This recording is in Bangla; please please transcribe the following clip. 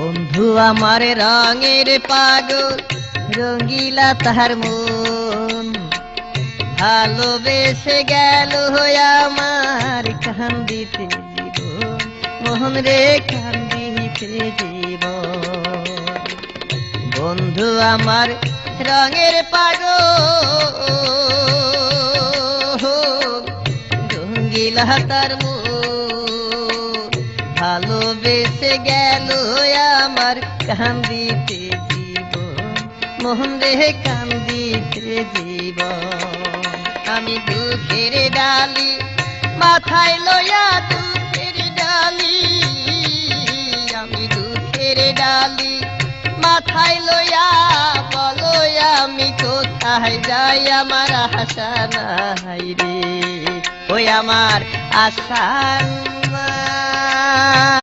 বন্ধু আমার রঙের পাগল, রঙ্গিলা তাহার মন, ভালোবেসে গেল আমার কান্দিতে জীবন, মোহন রে কান্দিতে জীবন। বন্ধু আমার রঙের পাগল, রঙ্গিলা তার মন, ভালোবেসে গেল আমার কান্দিতে জীবন, মোহন রে কান্দিতে জীবন। আমি দুঃখের ডালি মাথায় লইয়া, দুঃখের ডালি, আমি দুঃখের ডালি মাথায় লইয়া, বলো আমি কোথায় যাই, আমার আশা নাই রে, ওই আমার আশা নাই।